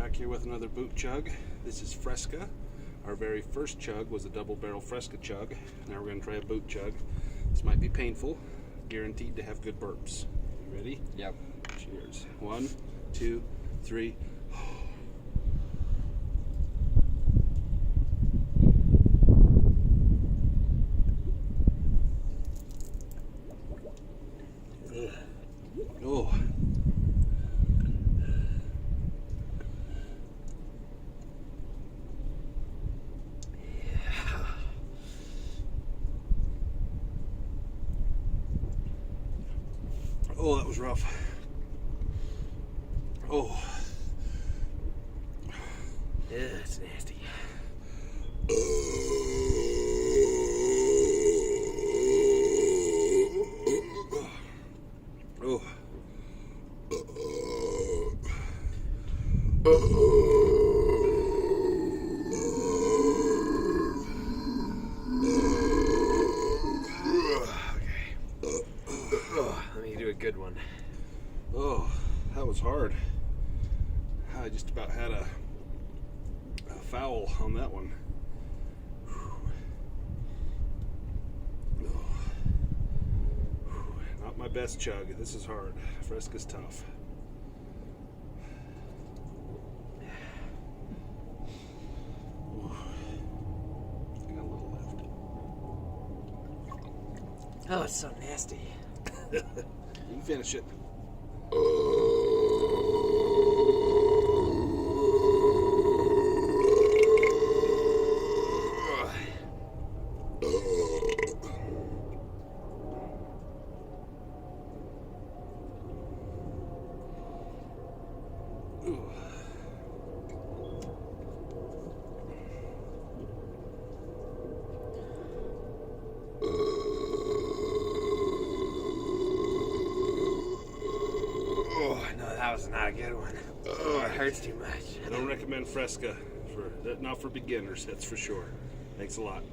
back here with another boot chug. This is Fresca. Our very first chug was a double barrel Fresca chug. Now we're going to try a boot chug. This might be painful. Guaranteed to have good burps. You ready? Yep. Cheers. 1, 2, 3. Oh. Oh, that was rough. Oh. Yeah, it's nasty. Oh. Let me do a good one. Oh, that was hard. I just about had a foul on that one. Not my best chug. This is hard. Fresca's tough. Got a little left. Oh, it's so nasty. You can finish it. That was not a good one. Oh, it hurts too much. I don't recommend Fresca not for beginners, that's for sure. Thanks a lot.